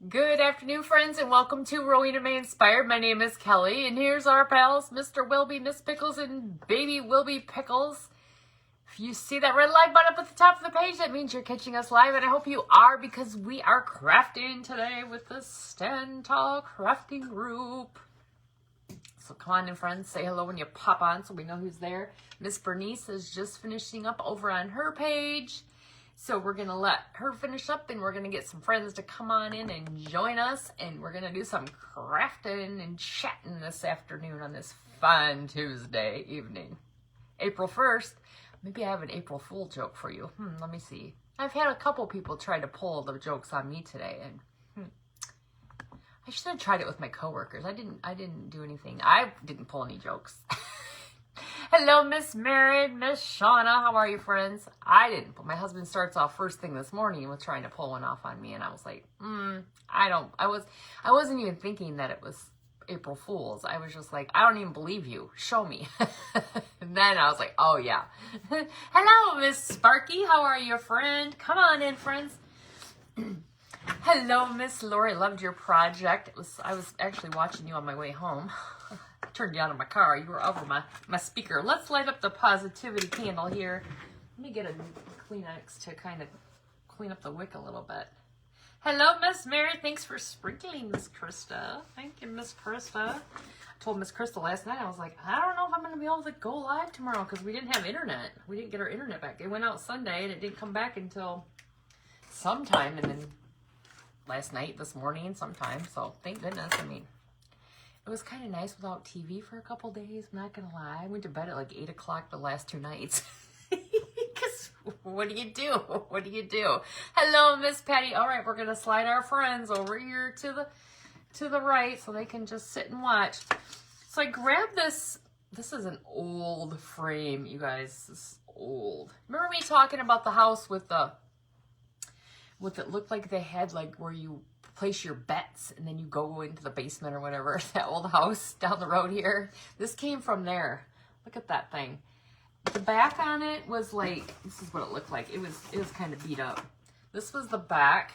Good afternoon, friends, and welcome to Rowena May Inspired. My name is Kelly, and here's our pals, Mr. Wilby, Miss Pickles, and Baby Wilby Pickles. If you see that red like button up at the top of the page, that means you're catching us live, and I hope you are, because we are crafting today with the Stand Tall Crafting Group. So come on in, friends, say hello when you pop on so we know who's there. Miss Bernice is just finishing up over on her page. So we're going to let her finish up, and we're going to get some friends to come on in and join us, and we're going to do some crafting and chatting this afternoon on this fine Tuesday evening. April 1st. Maybe I have an April Fool joke for you. Let me see. I've had a couple people try to pull the jokes on me today, and I should have tried it with my coworkers. I didn't do anything. I didn't pull any jokes. Hello, Miss Mary, Miss Shauna. How are you, friends? I didn't. But my husband starts off first thing this morning with trying to pull one off on me, and I was like, I wasn't even thinking that it was April Fool's. I was just like, I don't even believe you. Show me. And then I was like, oh yeah. Hello, Miss Sparky. How are you, friend? Come on in, friends. Hello, Miss Lori. Loved your project. I was actually watching you on my way home. Turned you on in my car. You were over my speaker. Let's light up the positivity candle here. Let me get a Kleenex to kind of clean up the wick a little bit. Hello, Miss Mary. Thanks for sprinkling, Miss Krista. Thank you, Miss Krista. I told Miss Krista last night, I was like, I don't know if I'm going to be able to go live tomorrow because we didn't have internet. We didn't get our internet back. It went out Sunday, and it didn't come back until sometime, and then last night, this morning, sometime. So thank goodness. I mean, it was kind of nice without TV for a couple days. I'm not going to lie. I went to bed at like 8 o'clock the last 2 nights. Because what do you do? What do you do? Hello, Miss Patty. All right, we're going to slide our friends over here to the right so they can just sit and watch. So I grabbed this. This is an old frame, you guys. This is old. Remember me talking about the house with it looked like they had like where you place your bets and then you go into the basement or whatever, that old house down the road here. This came from there. Look at that thing. The back on it was like, this is what it looked like. It was kind of beat up. This was the back.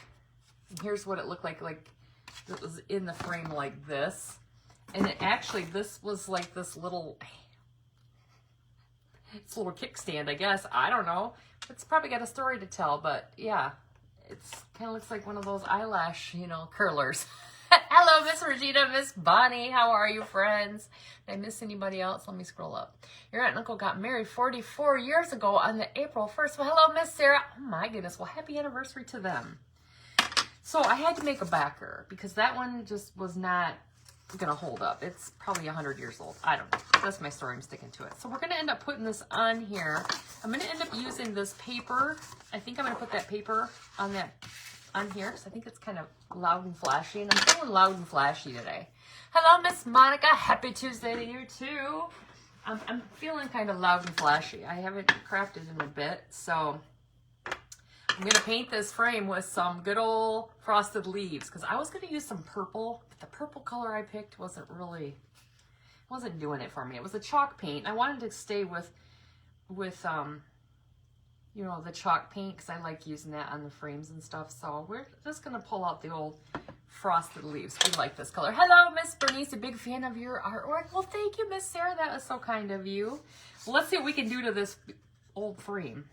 And here's what it looked like it was in the frame like this. And it actually, this was like this little, it's a little kickstand, I guess. I don't know. It's probably got a story to tell, but yeah. It's kind of looks like one of those eyelash, curlers. Hello, Miss Regina, Miss Bonnie. How are you, friends? Did I miss anybody else? Let me scroll up. Your aunt and uncle got married 44 years ago on the April 1st. Well, hello, Miss Sarah. Oh, my goodness. Well, happy anniversary to them. So I had to make a backer because that one just was not going to hold up. It's probably 100 years old. I don't know. That's my story. I'm sticking to it. So we're going to end up putting this on here. I'm going to end up using this paper. I think I'm going to put that paper on here because I think it's kind of loud and flashy, and I'm feeling loud and flashy today. Hello, Miss Monica. Happy Tuesday to you too. I'm feeling kind of loud and flashy. I haven't crafted in a bit, so I'm going to paint this frame with some good old frosted leaves because I was going to use some purple, but the purple color I picked wasn't doing it for me. It was a chalk paint. I wanted to stay with the chalk paint because I like using that on the frames and stuff. So we're just going to pull out the old frosted leaves. We like this color. Hello, Miss Bernice, a big fan of your artwork. Well, thank you, Miss Sarah. That was so kind of you. Well, let's see what we can do to this old frame.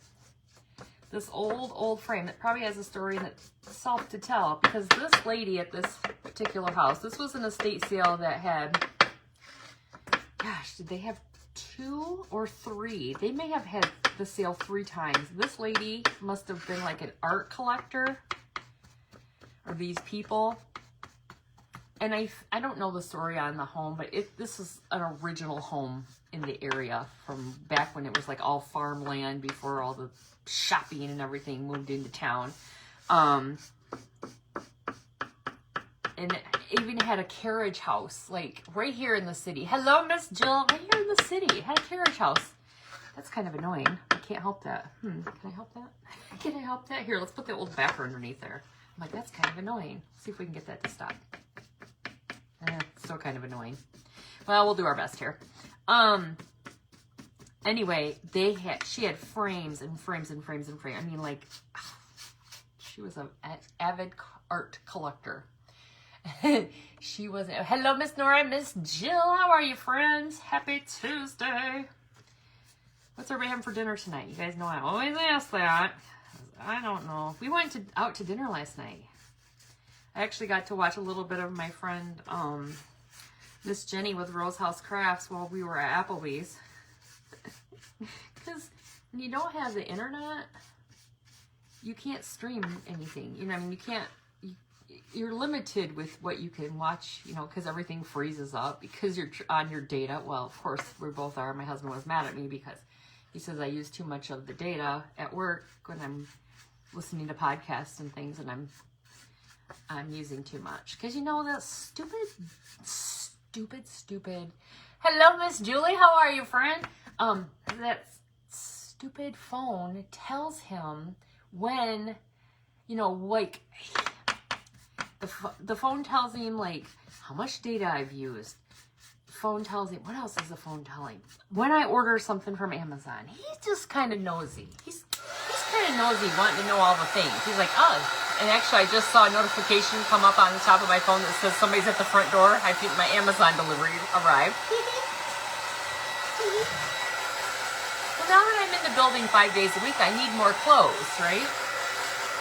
This old frame that probably has a story in itself to tell, because this lady at this particular house, this was an estate sale that had, gosh, did they have 2 or 3? They may have had the sale 3 times. This lady must have been like an art collector, or these people. And I don't know the story on the home, but this is an original home in the area from back when it was like all farmland before all the shopping and everything moved into town. And it even had a carriage house, like right here in the city. Hello, Miss Jill. Right here in the city. It had a carriage house. That's kind of annoying. I can't help that. Can I help that? Can I help that? Here, let's put the old backer underneath there. I'm like, that's kind of annoying. See if we can get that to stop. Still kind of annoying. Well, we'll do our best here. Anyway, she had frames and frames and frames and frames. I mean, like, she was an avid art collector. She wasn't. Hello, Miss Nora, Miss Jill. How are you, friends? Happy Tuesday. What's everybody having for dinner tonight? You guys know I always ask that. I don't know. We went out to dinner last night. I actually got to watch a little bit of my friend, Miss Jenny with Rose House Crafts while we were at Applebee's. Because when you don't have the internet, you can't stream anything. You know, I mean, you can't, you're limited with what you can watch, you know, because everything freezes up because you're on your data. Well, of course, we both are. My husband was mad at me because he says I use too much of the data at work when I'm listening to podcasts and things, and I'm using too much. Because, you know, that stupid. Hello, Miss Julie. How are you, friend? That stupid phone tells him when, you know, like, the phone tells him, like, how much data I've used. Phone tells him, what else is the phone telling? When I order something from Amazon, he's just kind of nosy. He's kind of nosy, wanting to know all the things. He's like, oh, and actually I just saw a notification come up on the top of my phone that says somebody's at the front door. I think my Amazon delivery arrived. Well, now that I'm in the building 5 days a week, I need more clothes, right?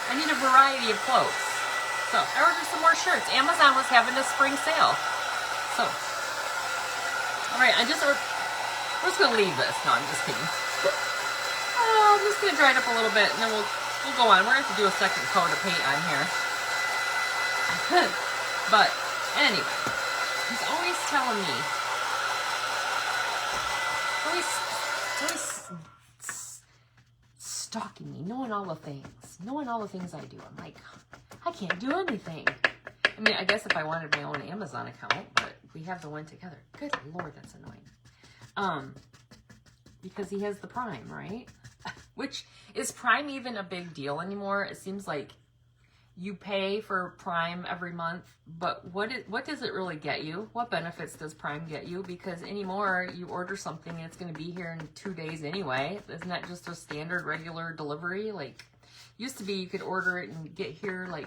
I need a variety of clothes. So I ordered some more shirts. Amazon was having a spring sale. So, all right, we're just going to leave this. No, I'm just kidding. I'm just going to dry it up a little bit, and then we'll go on. We're going to have to do a second coat of paint on here. But, anyway, he's always telling me, always stalking me, knowing all the things I do. I'm like, I can't do anything. I mean, I guess if I wanted my own Amazon account, but we have the one together. Good Lord, that's annoying. Because he has the Prime, right? Which, is Prime even a big deal anymore? It seems like you pay for Prime every month, but what does it really get you? What benefits does Prime get you? Because anymore, you order something and it's going to be here in 2 days anyway. Isn't that just a standard regular delivery? Like, used to be you could order it and get here, like,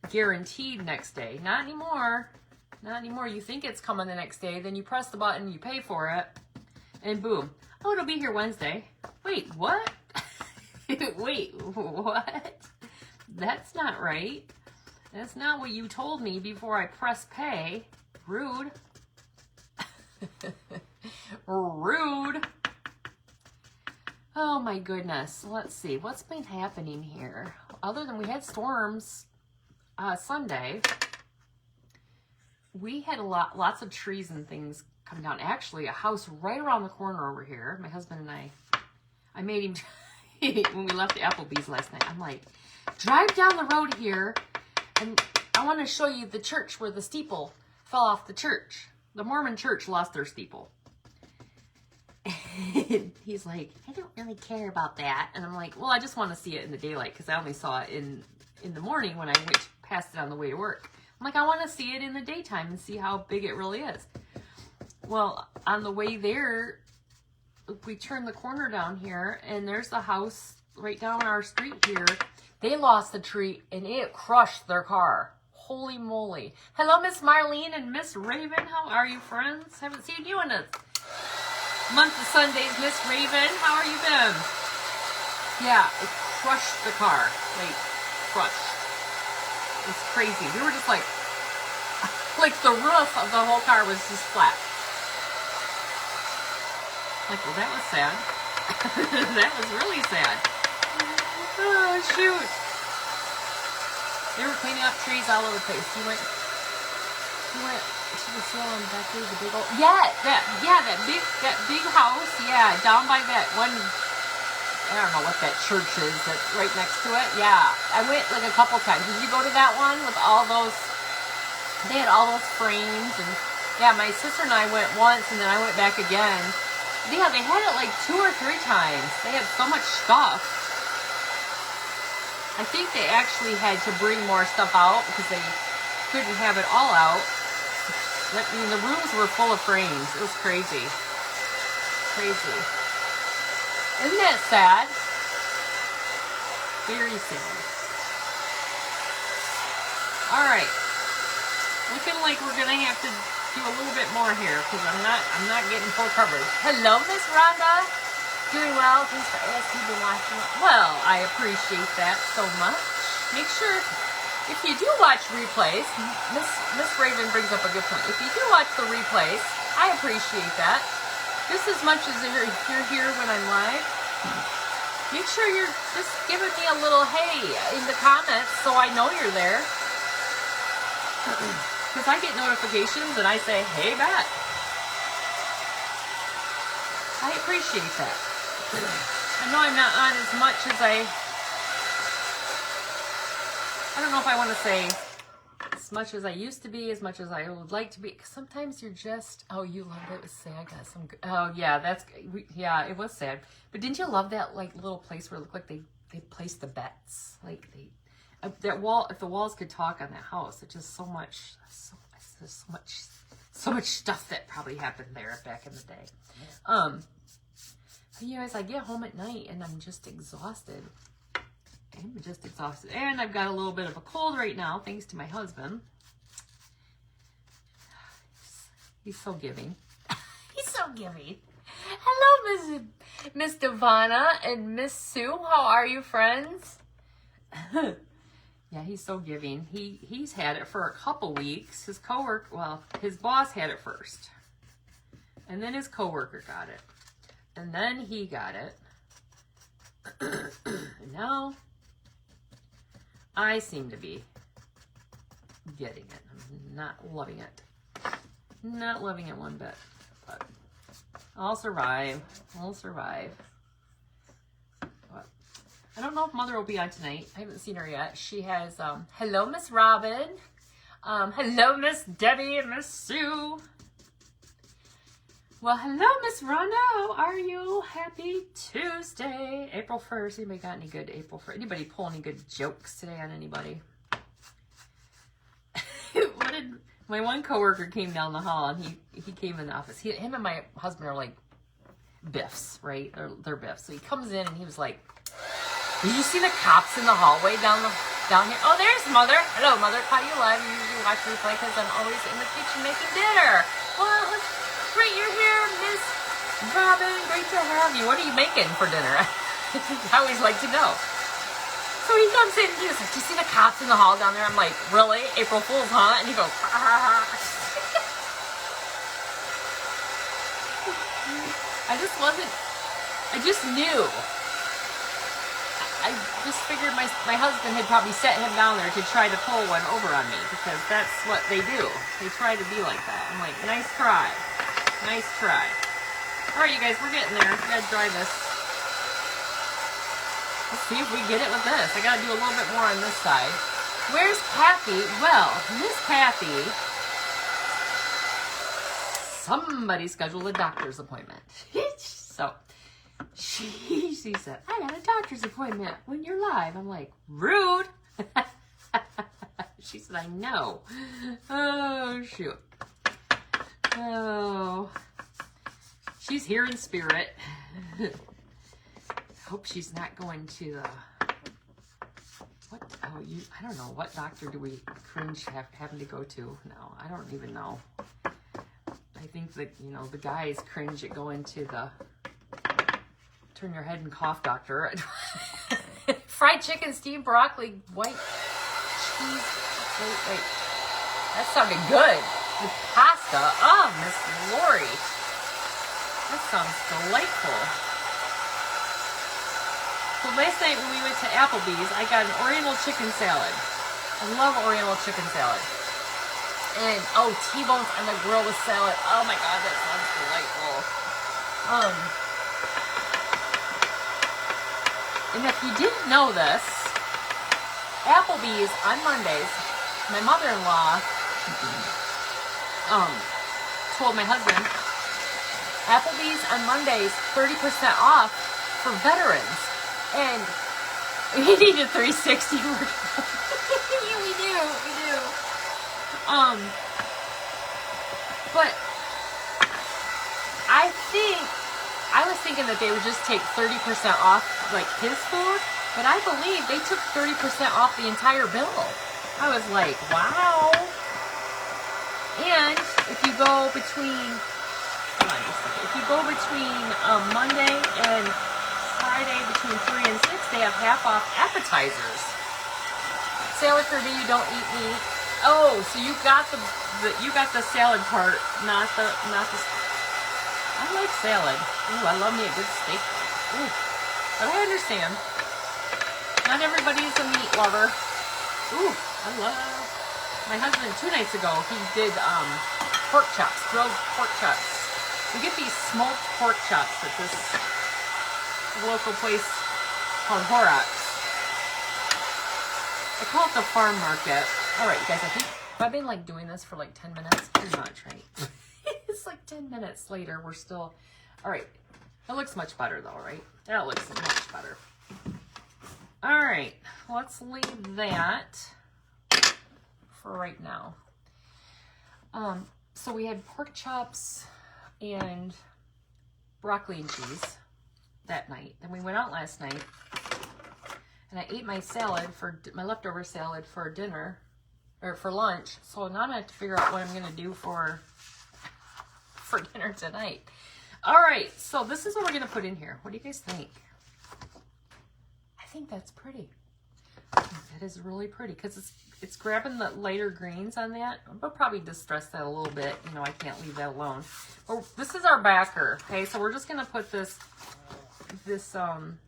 guaranteed next day. Not anymore. Not anymore. You think it's coming the next day, then you press the button, you pay for it, and boom. Oh, it'll be here Wednesday. Wait, what? Wait, what? That's not right. That's not what you told me before I press pay. Rude. Rude. Oh my goodness. Let's see. What's been happening here? Other than we had storms Sunday, we had lots of trees and things come down. Actually, a house right around the corner over here. My husband and I made him, when we left the Applebee's last night, I'm like, drive down the road here, and I want to show you the church where the steeple fell off the church. The Mormon church lost their steeple. And he's like, I don't really care about that. And I'm like, well, I just want to see it in the daylight, because I only saw it in the morning when I went past it on the way to work. I'm like, I want to see it in the daytime and see how big it really is. Well, on the way there, we turned the corner down here, and there's the house right down our street here. They lost the tree, and it crushed their car. Holy moly. Hello, Miss Marlene and Miss Raven. How are you, friends? Haven't seen you in a month of Sundays, Miss Raven. How are you been? Yeah, it crushed the car. Like, crushed. It's crazy. We were just like the roof of the whole car was just flat. Like, well, that was sad. That was really sad. Oh, shoot. They were cleaning up trees all over the place. You went to the salon back there, the big old, that big house, yeah, down by that one, I don't know what that church is that's right next to it. Yeah, I went like a couple times. Did you go to that one with all those, they had all those frames, and yeah, my sister and I went once, and then I went back again. Yeah, they had it like 2 or 3 times. They had so much stuff. I think they actually had to bring more stuff out because they couldn't have it all out. I mean, the rooms were full of frames. It was crazy. Crazy. Isn't that sad? Very sad. All right. Looking like we're gonna have to do a little bit more here because I'm not getting full coverage. Hello, Miss Rhonda. Doing well. Thanks for asking. Been watching. Well, I appreciate that so much. Make sure if you do watch replays, Miss Raven brings up a good point. If you do watch the replays, I appreciate that just as much as you're here when I'm live. Make sure you're just giving me a little hey in the comments so I know you're there. Because I get notifications and I say, hey, back. I appreciate that. I know I'm not on as much as I don't know if I want to say as much as I used to be, as much as I would like to be. Because sometimes you're just, oh, you love it. It was sad. I got some good, oh, yeah, yeah, it was sad. But didn't you love that, like, little place where it looked like they placed the bets? Like, that wall, if the walls could talk on that house, it's just so much stuff that probably happened there back in the day. You guys, I get home at night and I'm just exhausted. And I've got a little bit of a cold right now, thanks to my husband. He's so giving. He's so giving. Hello, Miss Devana and Miss Sue. How are you, friends? Yeah, he's so giving. He's had it for a couple weeks. His boss had it first. And then his coworker got it. And then he got it. And now I seem to be getting it. I'm not loving it. Not loving it one bit. But I'll survive. But I don't know if Mother will be on tonight. I haven't seen her yet. She has, hello, Miss Robin. Hello, Miss Debbie and Miss Sue. Well, hello, Miss Rhonda. How are you? Happy Tuesday. April 1st. Anybody got any good April 1st? Anybody pull any good jokes today on anybody? My one coworker came down the hall and he came in the office. Him and my husband are like biffs, right? They're biffs. So he comes in and he was like, did you see the cops in the hallway down here? Oh, there's Mother. Hello, Mother. Caught you live. You usually watch replay because I'm always in the kitchen making dinner. Well, great, you're here, Miss Robin. Great to have you. What are you making for dinner? I always like to know. So he comes in and he goes, do you see the cops in the hall down there? I'm like, really? April Fool's, huh? And he goes, I just knew. I just figured my husband had probably set him down there to try to pull one over on me because that's what they do. They try to be like that. I'm like, nice try. Nice try. All right, you guys, we're getting there. We gotta dry this. Let's see if we get it with this. I gotta do a little bit more on this side. Where's Kathy? Well, Miss Kathy, somebody scheduled a doctor's appointment. So she said, I got a doctor's appointment when you're live. I'm like, rude. She said, I know. Oh, shoot. Oh, she's here in spirit. Hope she's not going to what? Oh, I don't know. What doctor do we cringe having to go to? No, I don't even know. I think that, the guys cringe at going to the turn your head and cough doctor. Fried chicken, steamed broccoli, white cheese. Wait. That sounded good. With pasta. Oh, Miss Lori. That sounds delightful. So last night when we went to Applebee's, I got an Oriental chicken salad. I love Oriental chicken salad. And, T-bones on the grill with salad. Oh my God, that sounds delightful. And if you didn't know this, Applebee's on Mondays, my mother-in-law told my husband, Applebee's on Mondays, 30% off for veterans. And we need a 360 work. We do. But I was thinking that they would just take 30% off like his food, but I believe they took 30% off the entire bill. I was like, wow. And if you go between, hold on just a second, if you go between Monday and Friday between 3 and 6, they have half off appetizers. Salad for me, you don't eat meat. Oh, so you got the salad part, not the. I like salad. Ooh, I love me a good steak. Ooh, but I understand. Not everybody is a meat lover. Ooh, I love. My husband 2 nights ago he did pork chops, grilled pork chops. We get these smoked pork chops at this local place called Horrocks. I call it the farm market. All right, you guys, I think I've been like doing this for like 10 minutes. Pretty much, right? It's like 10 minutes later. We're still, all right. That looks much better though, right? That looks much better. All right, let's leave that for right now. So we had pork chops and broccoli and cheese that night. Then we went out last night and I ate my salad my leftover salad for dinner or for lunch. So now I'm gonna have to figure out what I'm gonna do for dinner tonight. All right, so this is what we're gonna put in here. What do you guys think? I think that's pretty. That is really pretty because it's grabbing the lighter greens on that. I'll probably distress that a little bit. You know, I can't leave that alone. But this is our backer. Okay, so we're just gonna put this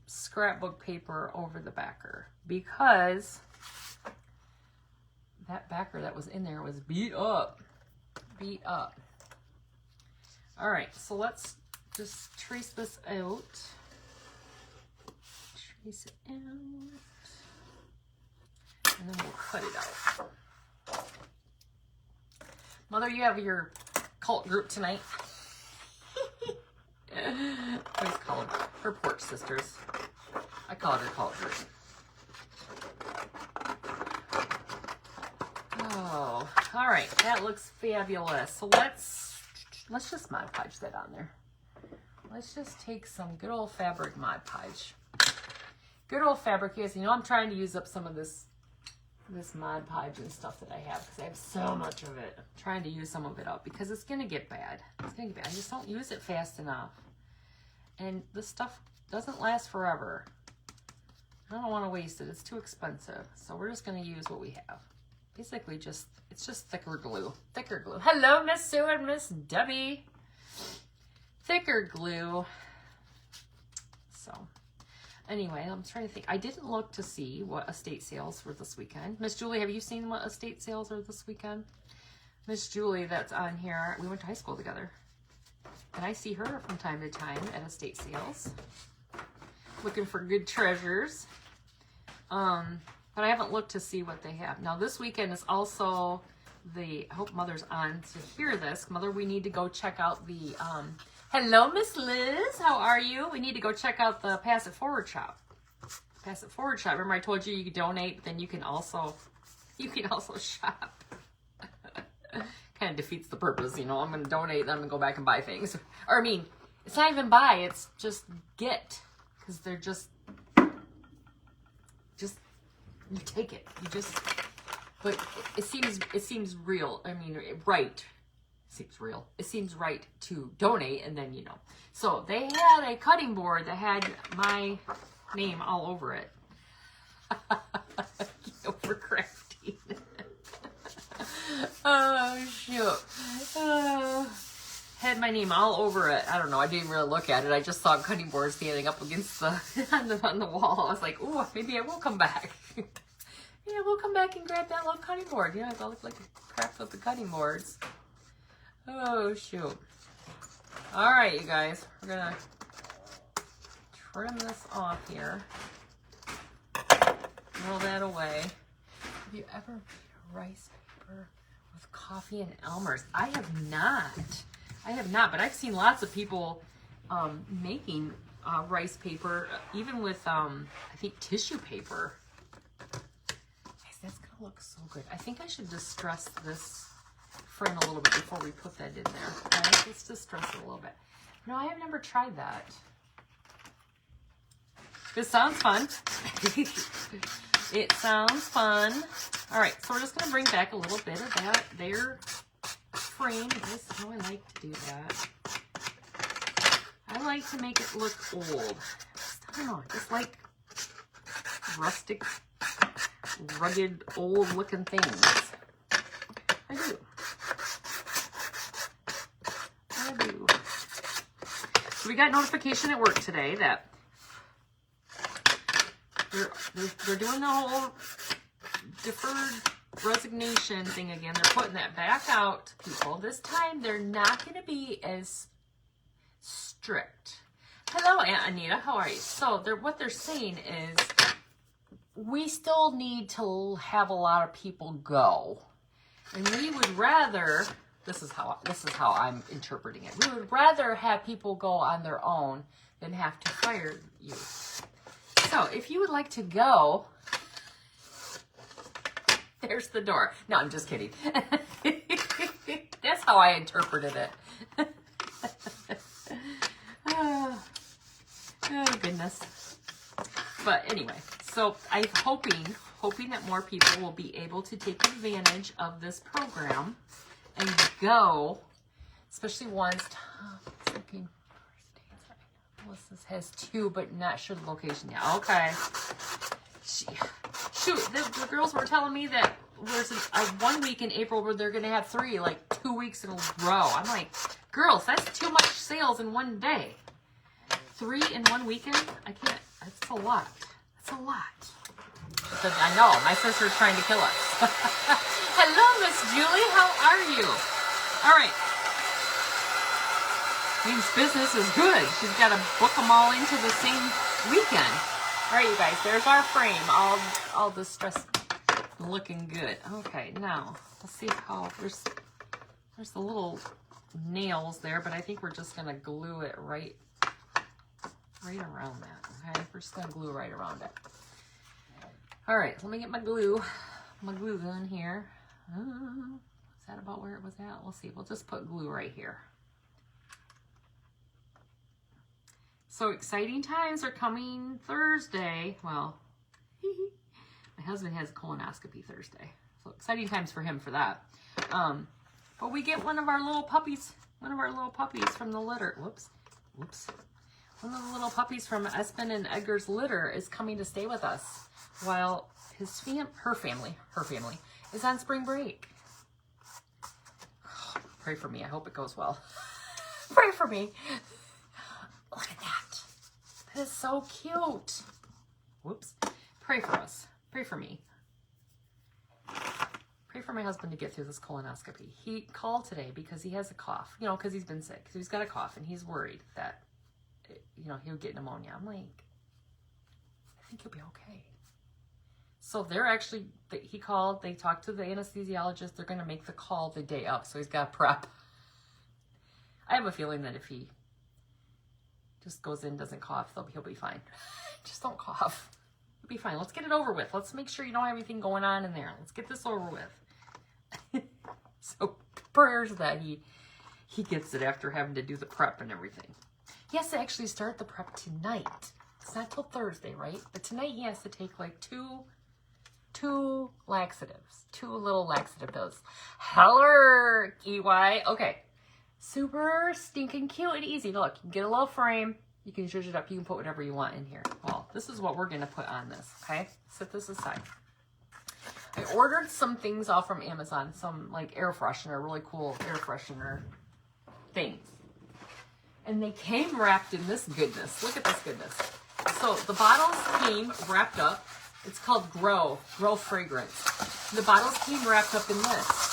scrapbook paper over the backer because that backer that was in there was beat up. All right, so let's just trace this out. Trace it out. And then we'll cut it out. Mother, you have your cult group tonight. I always call them her porch sisters. I call it her cult group. Oh, all right. That looks fabulous. So let's just Mod Podge that on there. Let's just take some good old fabric Mod Podge. Good old fabric. Yes, you know I'm trying to use up some of this Mod Podge and stuff that I have because I have so much of it. I'm trying to use some of it up because it's gonna get bad. It's gonna get bad. I just don't use it fast enough, and this stuff doesn't last forever. I don't want to waste it. It's too expensive, so we're just gonna use what we have. Basically, it's just thicker glue. Thicker glue. Hello, Miss Sue and Miss Debbie. Thicker glue. So. Anyway, I'm trying to think. I didn't look to see what estate sales were this weekend. Miss Julie, have you seen what estate sales are this weekend? Miss Julie, that's on here. We went to high school together. And I see her from time to time at estate sales. Looking for good treasures. But I haven't looked to see what they have. Now, this weekend is also I hope Mother's on to hear this. Mother, we need to go check out the, hello, Miss Liz. How are you? We need to go check out the Pass It Forward shop. Pass It Forward shop. Remember I told you could donate, but then you can also shop. Kind of defeats the purpose, you know. I'm going to donate, then I'm going to go back and buy things. Or, I mean, it's not even buy, it's just get. Because they're just, you take it. But it seems real. I mean, right. Seems real. It seems right to donate, and then, you know. So they had a cutting board that had my name all over it. Overcrafting. Oh, shoot. Had my name all over it. I don't know. I didn't really look at it. I just saw a cutting board standing up against on the wall. I was like, ooh, maybe I will come back. Yeah, we'll come back and grab that little cutting board. Yeah, I'll look like a craft with the cutting boards. Oh, shoot. All right, you guys. We're going to trim this off here. Roll that away. Have you ever made a rice paper with coffee and Elmer's? I have not, but I've seen lots of people making rice paper, even with, I think, tissue paper. Guys, that's going to look so good. I think I should distress this frame a little bit before we put that in there. All right, let's distress it a little bit. No, I have never tried that. This sounds fun. It sounds fun. All right, so we're just going to bring back a little bit of that there frame. This is how I like to do that. I like to make it look old. I don't know, just like rustic, rugged, old-looking things. I do. So we got notification at work today that they're doing the whole deferred resignation thing again. They're putting that back out to people. This time they're not going to be as strict. Hello, Aunt Anita. How are you? So what they're saying is we still need to have a lot of people go. And we would rather, this is how I'm interpreting it. We would rather have people go on their own than have to fire you. So if you would like to go, there's the door. No, I'm just kidding. That's how I interpreted it. Oh goodness. But anyway, so I'm hoping that more people will be able to take advantage of this program and go, especially ones. Melissa has 2, but not sure the location yet. Okay. Shoot, the girls were telling me that there's a 1 week in April where they're going to have 3, like 2 weeks in a row. I'm like, girls, that's too much sales in one day. 3 in 1 weekend? I can't. That's a lot. That's a lot. She said, I know. My sister's trying to kill us. Hello, Miss Julie. How are you? All right. Means business is good. She's got to book them all into the same weekend. All right, you guys. There's our frame. All distressed, looking good. Okay, now let's see how there's the little nails there, but I think we're just gonna glue it right around that. Okay, we're just gonna glue right around it. All right, let me get my glue gun here. Is that about where it was at? We'll see. We'll just put glue right here. So exciting times are coming Thursday. Well, my husband has a colonoscopy Thursday. So exciting times for him for that. But we get one of our little puppies from the litter. Whoops. One of the little puppies from Espen and Edgar's litter is coming to stay with us while her family is on spring break. Pray for me. I hope it goes well. Pray for me. Look at that. That is so cute. Whoops. Pray for us. Pray for me. Pray for my husband to get through this colonoscopy. He called today because he has a cough. You know, because he's been sick. So he's got a cough and he's worried that, you know, he'll get pneumonia. I'm like, I think he'll be okay. So they're actually, he called, they talked to the anesthesiologist. They're going to make the call the day up. So he's got to prep. I have a feeling that if he just goes in, doesn't cough, he'll be fine. Just don't cough. He'll be fine. Let's get it over with. Let's make sure you don't have anything going on in there. Let's get this over with. So prayers that he gets it after having to do the prep and everything. He has to actually start the prep tonight. It's not till Thursday, right? But tonight he has to take like two laxatives. 2 little laxative pills. Hello, EY. Okay. Super stinking cute and easy. Look, you can get a little frame. You can zhuzh it up. You can put whatever you want in here. Well, this is what we're going to put on this, okay? Set this aside. I ordered some things off from Amazon. Some, like, air freshener, really cool air freshener things. And they came wrapped in this goodness. Look at this goodness. So, the bottles came wrapped up. It's called Grow Fragrance. The bottles came wrapped up in this.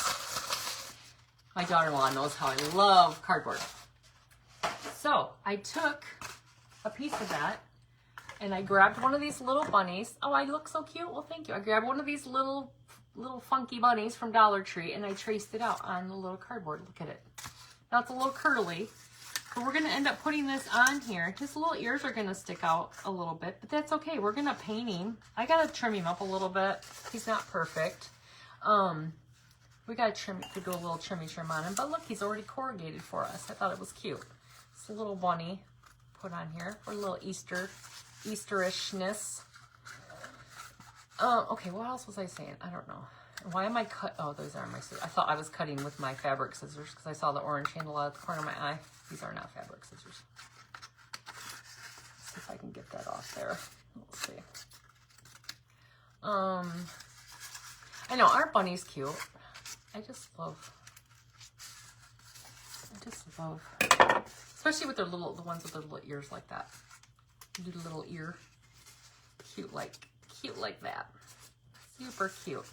My daughter-in-law knows how I love cardboard. So I took a piece of that and I grabbed one of these little bunnies. Oh, I look so cute. Well, thank you. I grabbed one of these little funky bunnies from Dollar Tree and I traced it out on the little cardboard. Look at it. Now it's a little curly. But we're going to end up putting this on here. His little ears are going to stick out a little bit, but that's okay. We're going to paint him. I got to trim him up a little bit. He's not perfect. We got to do a little trim on him. But look, he's already corrugated for us. I thought it was cute. It's a little bunny put on here for a little Easterishness. Okay, what else was I saying? I don't know. Why am I cut? Oh, those are my scissors. I thought I was cutting with my fabric scissors because I saw the orange handle out of the corner of my eye. These are not fabric scissors. Let's see if I can get that off there. We'll see. I know, aren't bunnies cute? I just love, especially with their little, the ones with their little ears like that. Do the little ear, cute like that. Super cute.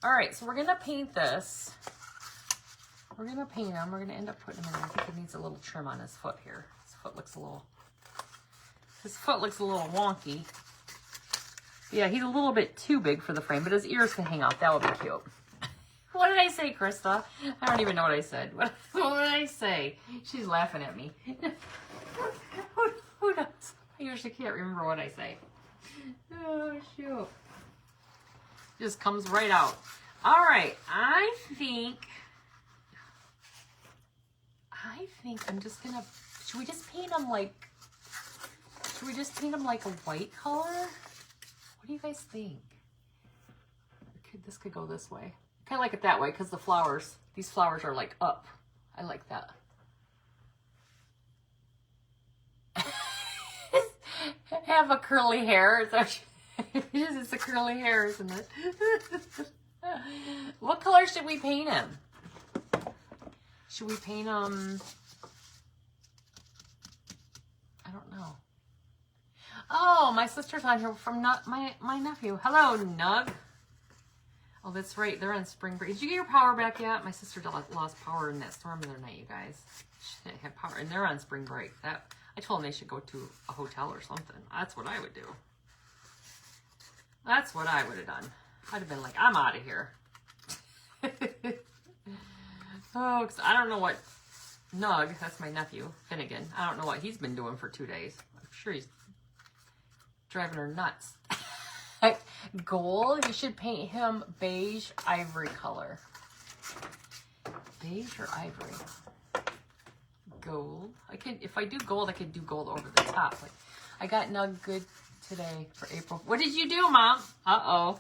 All right, so we're gonna paint this. We're gonna paint him. We're gonna end up putting him in. I think he needs a little trim on his foot here. His foot looks a little wonky. Yeah, he's a little bit too big for the frame, but his ears can hang out. That would be cute. What did I say, Krista? I don't even know what I said. What did I say? She's laughing at me. Who knows? I usually can't remember what I say. Oh, shoot. Just comes right out. All right, I think I'm just gonna, should we just paint him like a white color? What do you guys think? This could go this way. I kind of like it that way because the flowers, these flowers are like up. I like that. Have a curly hair. It's a curly hair, isn't it? What color should we paint him? Should we paint him? I don't know. Oh, my sister's on here from my nephew. Hello, Nug. Oh, that's right. They're on spring break. Did you get your power back yet? My sister lost power in that storm the other night, you guys. She didn't have power. And they're on spring break. I told them they should go to a hotel or something. That's what I would do. That's what I would have done. I'd have been like, I'm out of here. Oh, because I don't know what Nug, that's my nephew, Finnegan. I don't know what he's been doing for 2 days. I'm sure he's driving her nuts. Gold, you should paint him beige ivory color. Beige or ivory? Gold. If I do gold, I could do gold over the top. Like, I got Nug good today for April. What did you do, Mom? Uh-oh.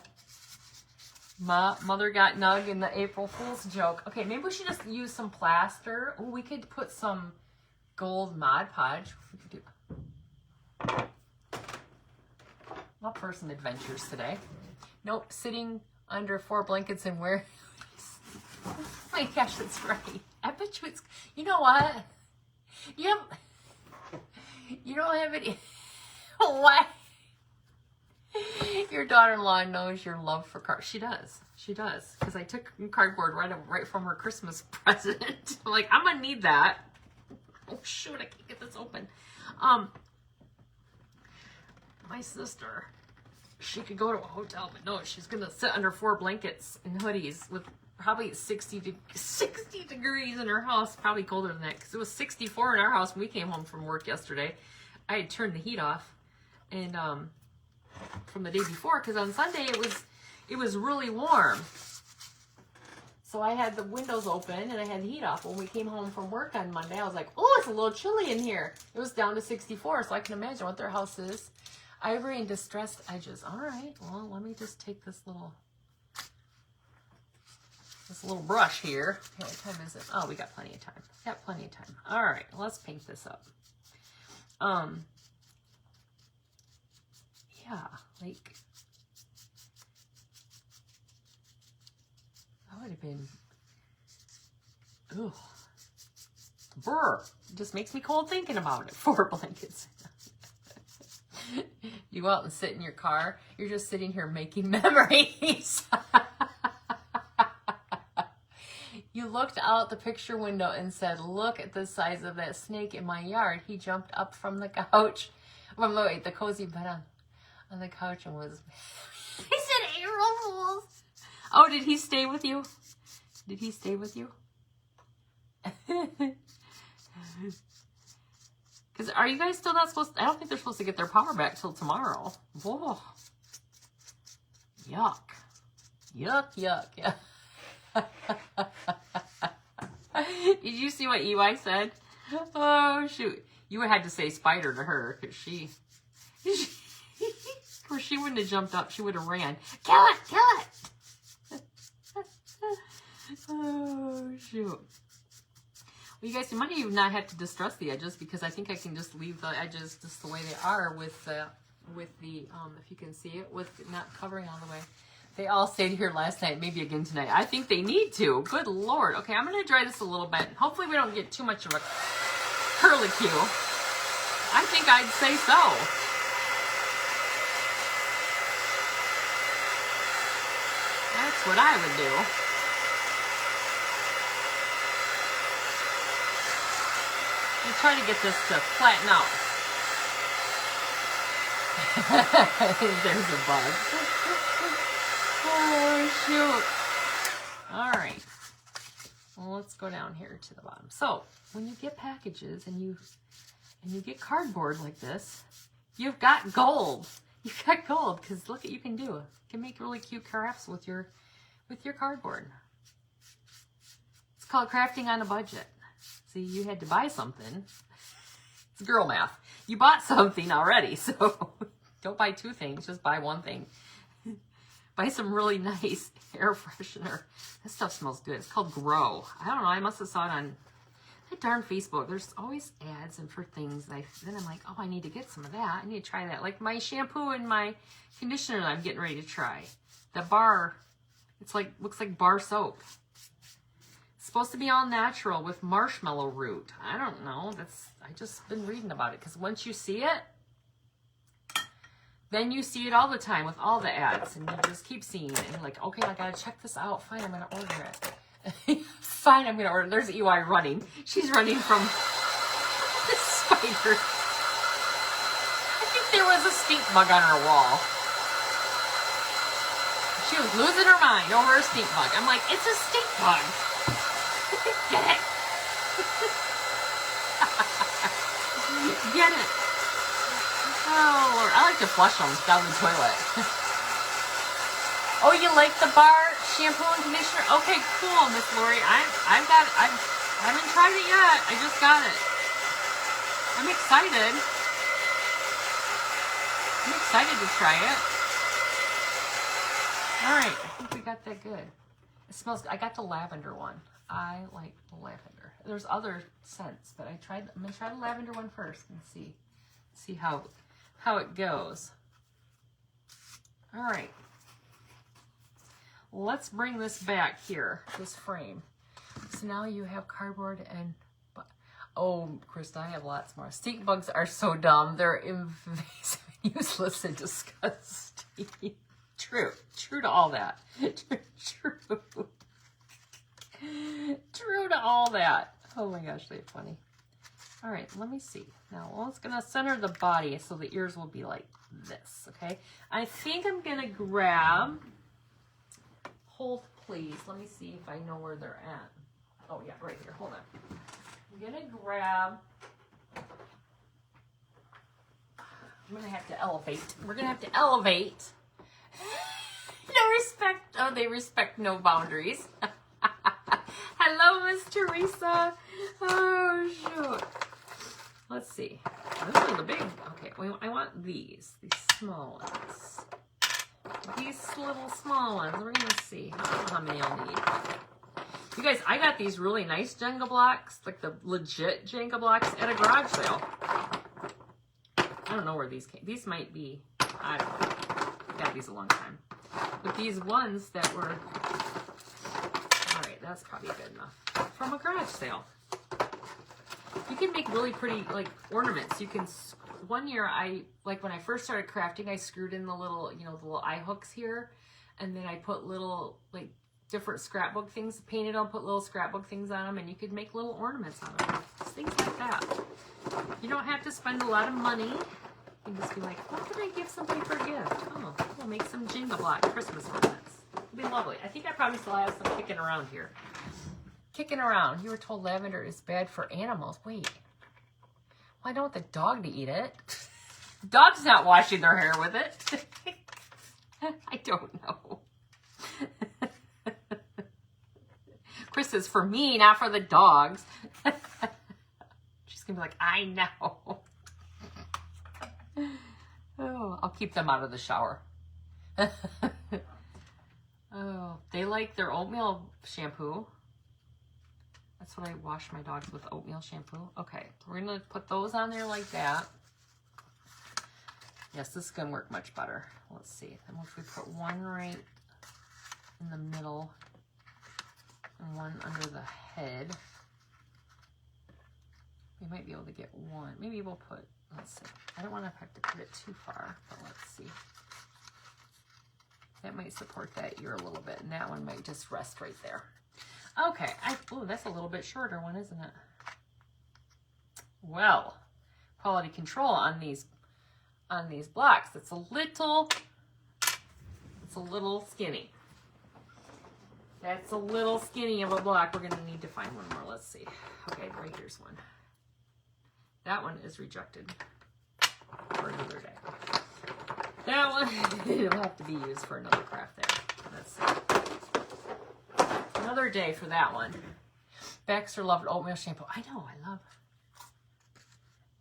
Mother got Nug in the April Fool's joke. Okay, maybe we should just use some plaster. Ooh, we could put some gold Mod Podge. We could do person adventures today. Nope, sitting under 4 blankets and wearing. Oh my gosh, that's right. I bet you it's. You know what? You don't have any. What? Your daughter-in-law knows your love for card. She does. She does. Because I took cardboard right from her Christmas present. I'm like, I'm gonna need that. Oh shoot, I can't get this open. My sister, she could go to a hotel, but no, she's gonna sit under 4 blankets and hoodies with probably 60 degrees in her house, probably colder than that, because it was 64 in our house when we came home from work yesterday. I had turned the heat off, and from the day before, because on Sunday it was really warm. So I had the windows open and I had the heat off. When we came home from work on Monday, I was like, oh, it's a little chilly in here. It was down to 64, so I can imagine what their house is. Ivory and distressed edges. All right, well, let me just take this little brush here. Okay, what time is it? Oh, we got plenty of time. Got plenty of time. All right, let's paint this up. Yeah, like, that would have been, ugh, brr. It just makes me cold thinking about it. 4 blankets. You go out and sit in your car, you're just sitting here making memories. You looked out the picture window and said, look at the size of that snake in my yard. He jumped up from the couch, the cozy bed on the couch and was, he said April Fools. Oh, did he stay with you? Did he stay with you? Because are you guys still not supposed to, I don't think they're supposed to get their power back till tomorrow. Whoa. Yuck. Yuck, yuck, yuck. Did you see what EY said? Oh, shoot. You had to say spider to her because Of course, she wouldn't have jumped up. She would have ran. Kill it! Kill it! Oh, shoot. Well, you guys, you might even not have to distress the edges because I think I can just leave the edges just the way they are with the, if you can see it, with not covering all the way. They all stayed here last night, maybe again tonight. I think they need to. Good Lord. Okay, I'm going to dry this a little bit. Hopefully we don't get too much of a curlicue. I think I'd say so. That's what I would do. I'm trying to get this to flatten out. There's a bug. Oh, shoot. All right. Well, let's go down here to the bottom. So, when you get packages and you get cardboard like this, you've got gold. You've got gold because look what you can do. You can make really cute crafts with your cardboard. It's called crafting on a budget. See, you had to buy something. It's girl math. You bought something already, so don't buy two things. Just buy one thing. Buy some really nice air freshener. This stuff smells good. It's called Grow. I don't know. I must have saw it on that darn Facebook. There's always ads and for things. Then I'm like, oh, I need to get some of that. I need to try that. Like my shampoo and my conditioner that I'm getting ready to try. The bar, it's like, looks like bar soap. It's supposed to be all natural with marshmallow root. I don't know. I just been reading about it because once you see it, then you see it all the time with all the ads, and you just keep seeing it. And you're like, okay, I gotta check this out. Fine, I'm gonna order it. Fine, I'm gonna order it. There's EY running. She's running from the spider. I think there was a stink bug on her wall. She was losing her mind over a stink bug. I'm like, it's a stink bug. Get it? Get it? Oh, Lord. I like to flush them down the toilet. Oh, you like the bar shampoo and conditioner? Okay, cool, Miss Lori. I haven't tried it yet. I just got it. I'm excited. I'm excited to try it. All right, I think we got that good. It smells good. I got the lavender one. I like the lavender. There's other scents, but I'm gonna try the lavender one first and see how it goes. All right. Let's bring this back here, this frame. So now you have cardboard and, oh, Krista, I have lots more. Stink bugs are so dumb. They're invasive, useless, and disgusting. True to all that. True to all that. Oh my gosh, they're funny. All right, let me see. Now, well, it's gonna center the body so the ears will be like this, okay? I think I'm gonna grab, hold please, let me see if I know where they're at. Oh yeah, right here, hold on. I'm gonna grab, I'm gonna have to elevate. We're gonna have to elevate. No respect, oh, they respect no boundaries. Hello, Miss Teresa. Oh, shoot. Let's see. Those are the big. Okay, I want these small ones. These little small ones. We're going to see how many I'll need. You guys, I got these really nice Jenga blocks, like the legit Jenga blocks at a garage sale. I don't know where these came. These might be, I don't know. I got these a long time. But these ones that were, all right, that's probably good enough. From a garage sale. You can make really pretty, like, ornaments. You can, one year when I first started crafting, I screwed in the little, the little eye hooks here. And then I put little, like, different scrapbook things, painted them, put little scrapbook things on them, and you could make little ornaments out of them. Just things like that. You don't have to spend a lot of money. You can just be like, what can I give somebody for a gift? Oh, we'll make some Jenga block Christmas ornaments. It'll be lovely. I think I probably still have some kicking around here. Kicking around. You were told lavender is bad for animals. Wait. Well, I don't want the dog to eat it. Dog's not washing their hair with it. I don't know. Chris says, for me, not for the dogs. She's going to be like, I know. Oh, keep them out of the shower. Oh, they like their oatmeal shampoo. That's what I wash my dogs with, oatmeal shampoo. Okay, we're going to put those on there like that. Yes, this is going to work much better. Let's see. Then if we put one right in the middle and one under the head, we might be able to get one. Maybe we'll put, let's see. I don't want to have to put it too far, but let's see. That might support that ear a little bit, and that one might just rest right there. Okay. Oh, that's a little bit shorter one, isn't it? Well, quality control on these blocks. It's a little skinny. That's a little skinny of a block. We're gonna need to find one more. Let's see. Okay, right here's one. That one is rejected for another day. That one will have to be used for another craft there. Let's see. Another day for that one. Baxter loved oatmeal shampoo. I know,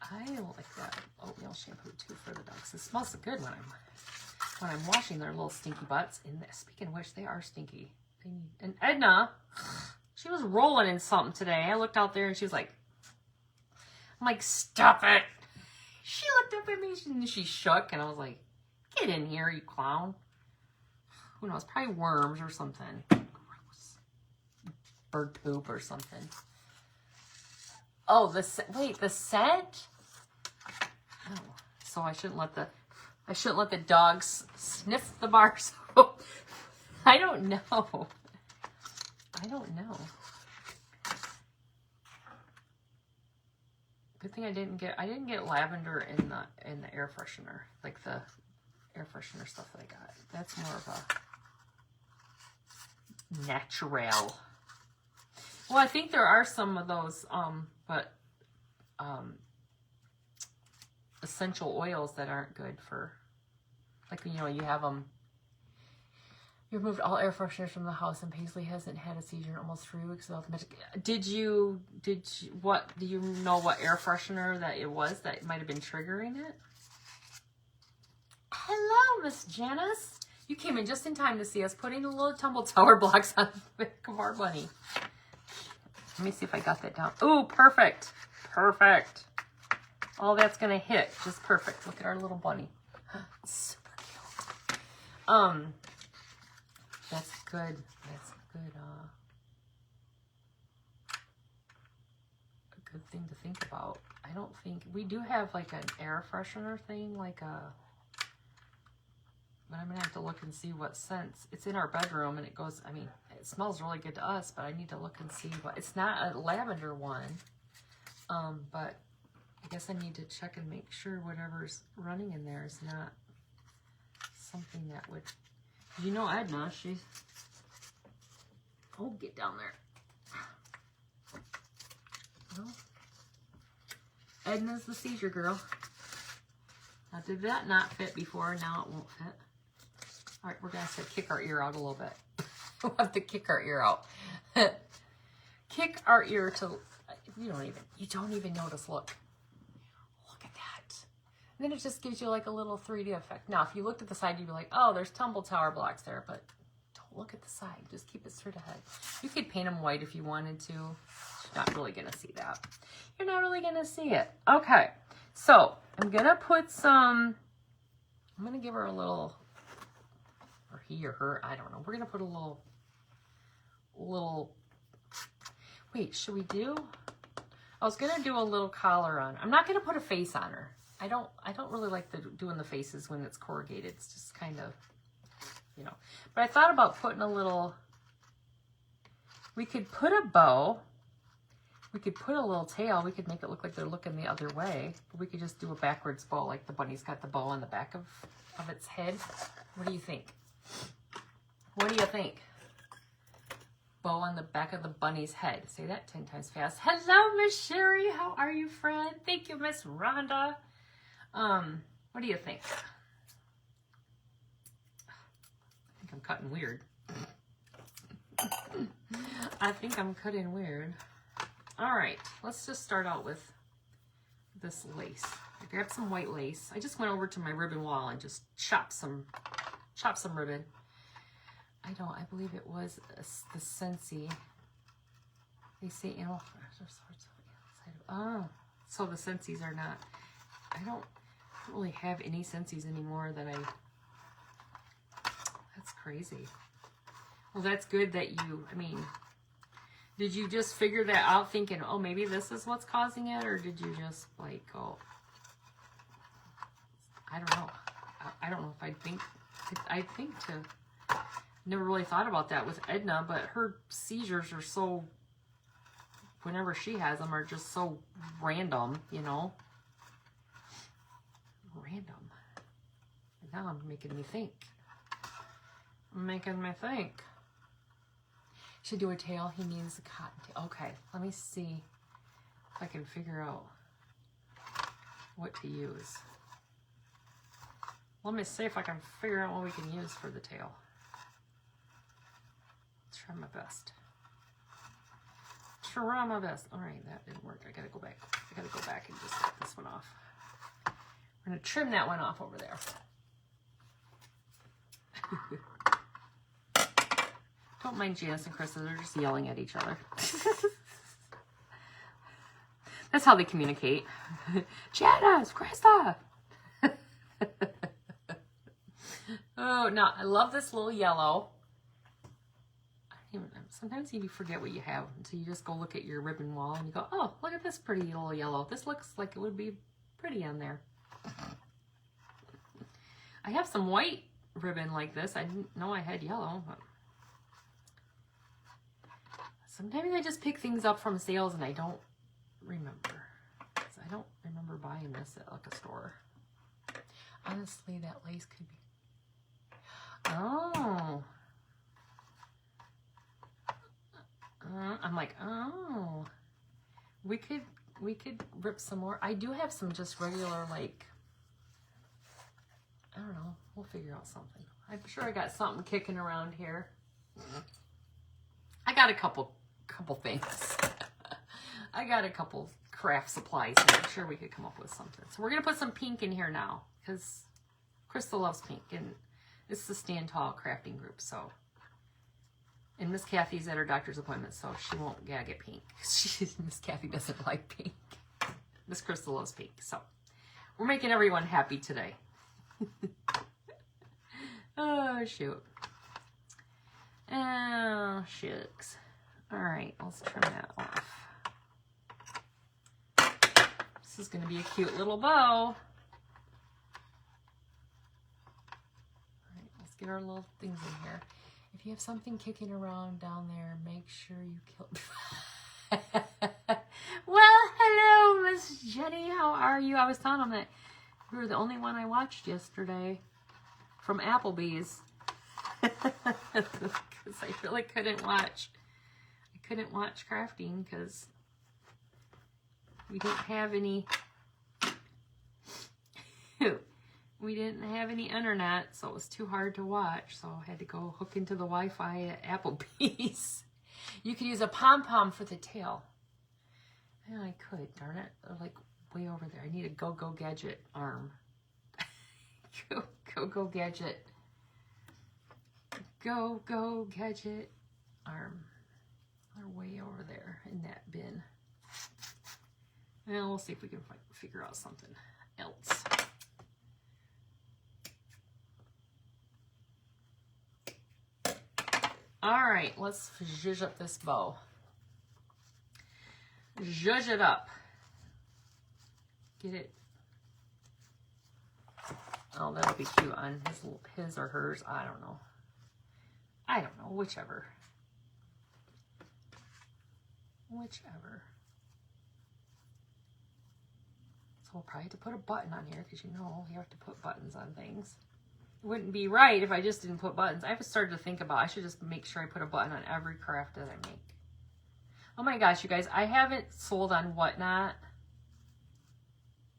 I like that oatmeal shampoo too for the dogs. It smells so good when I'm washing their little stinky butts. And speaking of which, they are stinky. And Edna, she was rolling in something today. I looked out there and she was like, I'm like, stop it. She looked up at me and she shook and I was like, get in here, you clown. Who knows, probably worms or something. Gross. Bird poop or something. Oh, the scent? Oh, so I shouldn't let the dogs sniff the bar soap. I don't know. Good thing I didn't get lavender in the air freshener, like the air freshener stuff that I got. That's more of a natural. Well, I think there are some of those, essential oils that aren't good for, like, you know, you have them. You removed all air fresheners from the house, and Paisley hasn't had a seizure in almost 3 weeks without the medic. Do you know what air freshener that it was that might have been triggering it? Hello, Miss Janice. You came in just in time to see us putting the little tumble tower blocks on the back of our bunny. Let me see if I got that down. Oh, perfect. Perfect. All that's going to hit. Just perfect. Look at our little bunny. Super cute. That's good. That's good. A good thing to think about. I don't think we do have like an air freshener thing, but I'm gonna have to look and see what scents. It's in our bedroom, and it goes. I mean, it smells really good to us, but I need to look and see what. It's not a lavender one, but I guess I need to check and make sure whatever's running in there is not something that would. You know Edna, she's... Oh, get down there. Well, Edna's the seizure girl. Now, did that not fit before? Now it won't fit. All right, we're going to have to kick our ear out a little bit. We'll have to kick our ear out. Kick our ear to... You don't even notice. Look. And then it just gives you like a little 3D effect. Now, if you looked at the side, you'd be like, oh, there's tumble tower blocks there. But don't look at the side. Just keep it straight ahead. You could paint them white if you wanted to. You're not really going to see that. You're not really going to see it. Okay. So, I'm going to put some... I'm going to give her a little... Or he or her. I don't know. We're going to put a little... Wait, should we do... I was going to do a little collar on. I'm not going to put a face on her. I don't really like doing the faces when it's corrugated. It's just kind of, But I thought about putting a little, we could put a bow. We could put a little tail. We could make it look like they're looking the other way. But we could just do a backwards bow, like the bunny's got the bow on the back of its head. What do you think? What do you think? Bow on the back of the bunny's head. Say that 10 times fast. Hello, Miss Sherry. How are you, friend? Thank you, Miss Rhonda. What do you think? I think I'm cutting weird. I think I'm cutting weird. All right, let's just start out with this lace. I grabbed some white lace. I just went over to my ribbon wall and just chopped some ribbon. I believe it was the Scentsy. They say animal sorts of, oh, so the Scentsy's are not, I don't really have any Scentsy's anymore that that's crazy. Well, that's good that you, I mean, did you just figure that out thinking, oh, maybe this is what's causing it? Or did you just like go, I don't know. I don't know if I think never really thought about that with Edna, but her seizures are so, whenever she has them, are just so random, you know? Random. Now I'm making me think. Should do a tail. He needs a cotton tail. Okay, let me see if I can figure out what to use. Let me see if I can figure out what we can use for the tail. Try my best. Try my best. All right, that didn't work. I gotta go back. I gotta go back and just cut this one off. We're gonna trim that one off over there. Don't mind Janice and Krista. They're just yelling at each other. That's how they communicate. Janice, Krista. Oh, no, I love this little yellow. Sometimes you forget what you have until you just go look at your ribbon wall and you go, oh, look at this pretty little yellow. This looks like it would be pretty on there. I have some white ribbon like this. I didn't know I had yellow. But sometimes I just pick things up from sales and I don't remember. I don't remember buying this at like a store. Honestly, that lace could be... Oh. I'm like, oh. We could rip some more. I do have some just regular, like, I don't know. We'll figure out something. I'm sure I got something kicking around here. I got a couple things. I got a couple craft supplies here. I'm sure we could come up with something. So we're going to put some pink in here now because Crystal loves pink. And it's the Stand Tall crafting group. So, and Miss Kathy's at her doctor's appointment, so she won't get pink. Miss Kathy doesn't like pink. Miss Crystal loves pink. So we're making everyone happy today. Oh, shoot. Oh, shucks. All right, let's trim that off. This is going to be a cute little bow. All right, let's get our little things in here. If you have something kicking around down there, make sure you kill... Well, hello, Miss Jenny. How are you? I was telling them that you were the only one I watched yesterday from Applebee's. Because I really couldn't watch. I couldn't watch crafting because we didn't have any... We didn't have any internet, so it was too hard to watch. So I had to go hook into the Wi-Fi at Applebee's. You could use a pom-pom for the tail. Yeah, I could, darn it. They're like way over there. I need a Go-Go Gadget arm. Go-Go Gadget. Go-Go Gadget arm. They're way over there in that bin. Well, we'll see if we can figure out something else. All right, let's zhuzh up this bow. Zhuzh it up. Get it. Oh, that'll be cute on his or hers. I don't know. Whichever. Whichever. So we'll probably have to put a button on here because you know you have to put buttons on things. It wouldn't be right if I just didn't put buttons. I've started to think about I should just make sure I put a button on every craft that I make. Oh my gosh, you guys, I haven't sold on Whatnot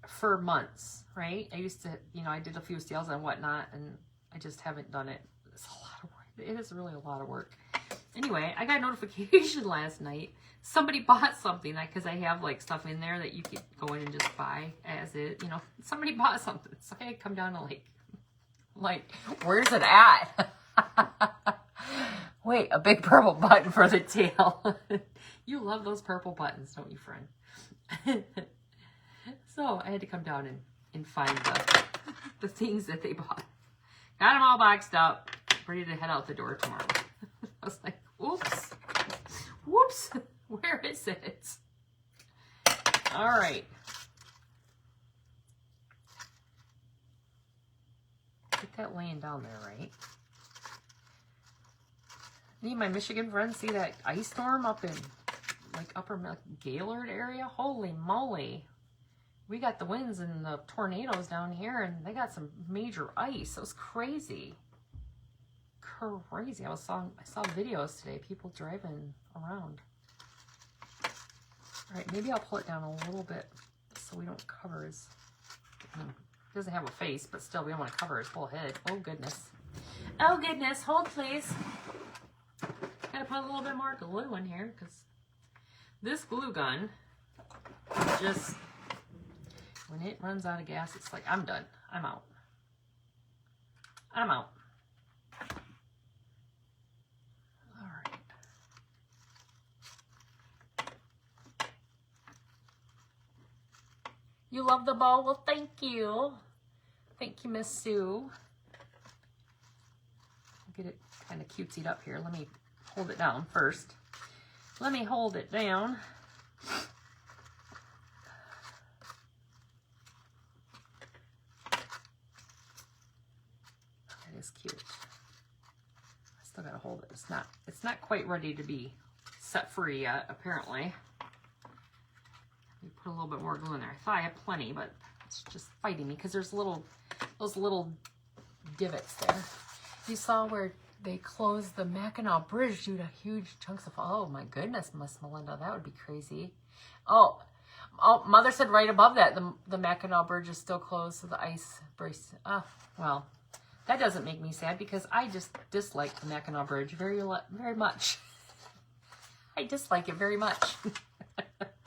for months, right? I used to, you know, I did a few sales on Whatnot and I just haven't done it. It's a lot of work. It is really a lot of work. Anyway, I got a notification last night. Somebody bought something, because I have like stuff in there that you could go in and just buy as it, you know. Somebody bought something, so I had to come down and like, where's it at? Wait, a big purple button for the tail. You love those purple buttons, don't you, friend? So I had to come down and find the things that they bought. Got them all boxed up, ready to head out the door tomorrow. I was like, whoops, whoops, where is it? All right. Get that laying down there, right? Any of my Michigan friends see that ice storm up in like upper Gaylord area? Holy moly. We got the winds and the tornadoes down here, and they got some major ice. It was crazy. Crazy. I saw videos today, people driving around. All right, maybe I'll pull it down a little bit so we don't cover his, it doesn't have a face, but still we don't want to cover his whole head. Oh goodness. Oh goodness, hold please. Gotta put a little bit more glue in here, because this glue gun just, when it runs out of gas, it's like, I'm done. I'm out. I'm out. All right. You love the bow? Well, thank you. Thank you, Miss Sue. Get it kind of cutesied up here. Let me hold it down first. Let me hold it down. That is cute. I still gotta hold it. It's not quite ready to be set free yet, apparently. We put a little bit more glue in there. I thought I had plenty, but it's just fighting me because there's those little divots there. You saw where they closed the Mackinac Bridge due to huge chunks of, oh my goodness, Miss Melinda, that would be crazy. Oh, Mother said right above that, the Mackinac Bridge is still closed, so the ice brace, well, that doesn't make me sad because I just dislike the Mackinac Bridge very much. I dislike it very much.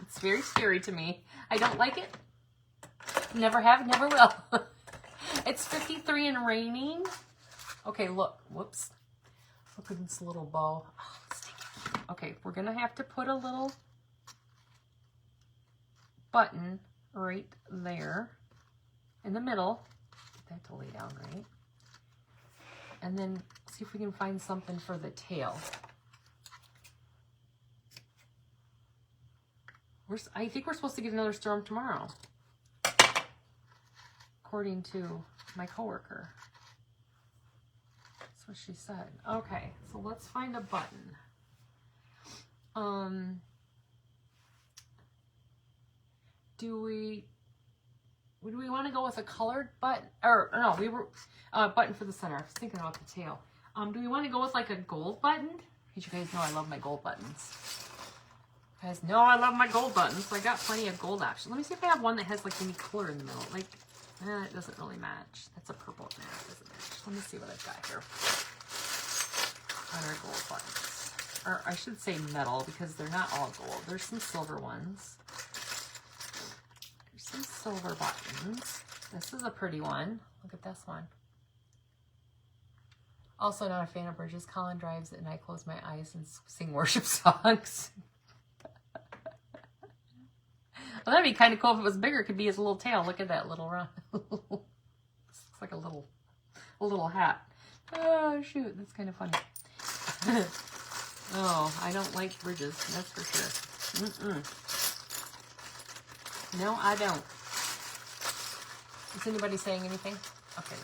It's very scary to me. I don't like it. Never have, never will. It's 53 and raining. Okay, look. Whoops. Look at this little bow. Oh, okay, we're going to have to put a little button right there in the middle. Get that to lay down right. And then see if we can find something for the tail. I think we're supposed to get another storm tomorrow, according to my coworker. That's what she said. Okay, so let's find a button. Do we want to go with a colored button? Or no, we were button for the center. I was thinking about the tail. Do we want to go with like a gold button? Because you guys know I love my gold buttons. You guys know I love my gold buttons, so I got plenty of gold options. Let me see if I have one that has like any color in the middle. Like, it doesn't really match. That's a purple. No, it doesn't match. Let me see what I've got here on our gold buttons. Or I should say metal, because they're not all gold. There's some silver ones. There's some silver buttons. This is a pretty one. Look at this one. Also not a fan of bridges. Colin drives it and I close my eyes and sing worship songs. Well, that'd be kind of cool if it was bigger. It could be his little tail. Look at that little run. Looks like a little hat. Oh, shoot. That's kind of funny. Oh, I don't like bridges. That's for sure. No, I don't. Is anybody saying anything? Okay.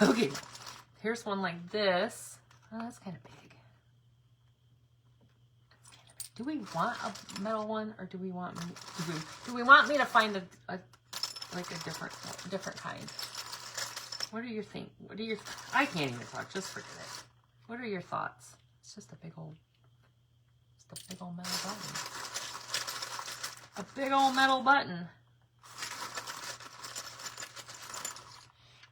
No. Okay. Here's one like this. Oh, that's kind of big. Do we want a metal one, or do we want me to find a different kind? What are your I can't even talk. Just forget it. What are your thoughts? It's just a big old metal button. A big old metal button.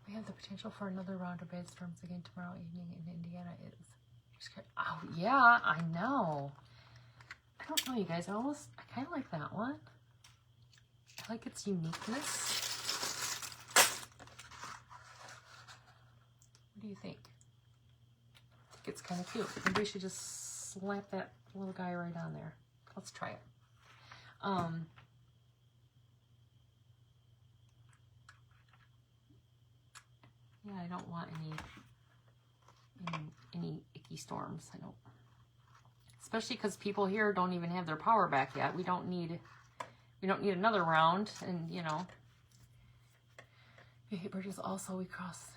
We have the potential for another round of bad storms again tomorrow evening in Indiana. It's Oh, yeah, I know. I don't know, you guys. I kind of like that one. I like its uniqueness. What do you think? I think it's kind of cute. Maybe we should just slap that little guy right on there. Let's try it. Yeah, I don't want any icky storms. I don't. Especially because people here don't even have their power back yet. We don't need another round, and you know. Bridges also we cross.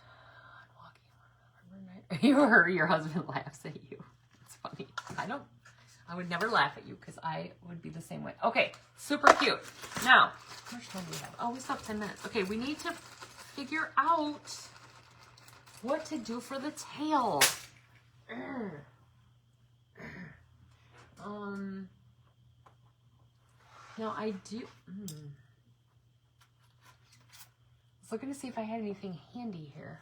I'm walking. Your husband laughs at you. It's funny. I would never laugh at you because I would be the same way. Okay, super cute. Now, how much time do we have? Oh, we still have 10 minutes. Okay, we need to figure out what to do for the tail. Now I do. I was looking to see if I had anything handy here.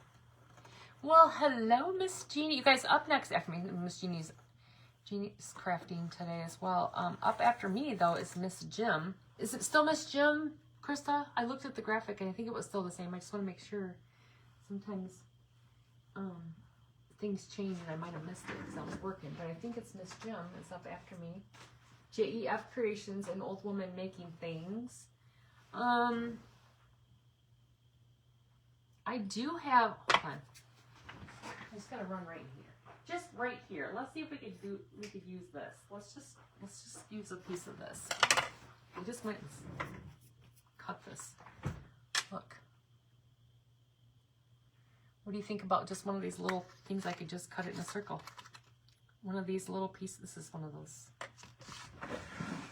Well, hello, Miss Jeannie. You guys, up next after me, Miss Jeannie's crafting today as well. Up after me though is Miss Jim. Is it still Miss Jim, Krista? I looked at the graphic and I think it was still the same. I just want to make sure. Sometimes things change and I might have missed it because I was working, but I think it's Miss Jim is up after me. JEF Creations, an old woman making things. I do have, hold on. I just gotta run right here. Just right here. Let's see if we could use this. Let's just use a piece of this. We just went and cut this. Look. What do you think about just one of these little things? I could just cut it in a circle. One of these little pieces. This is one of those.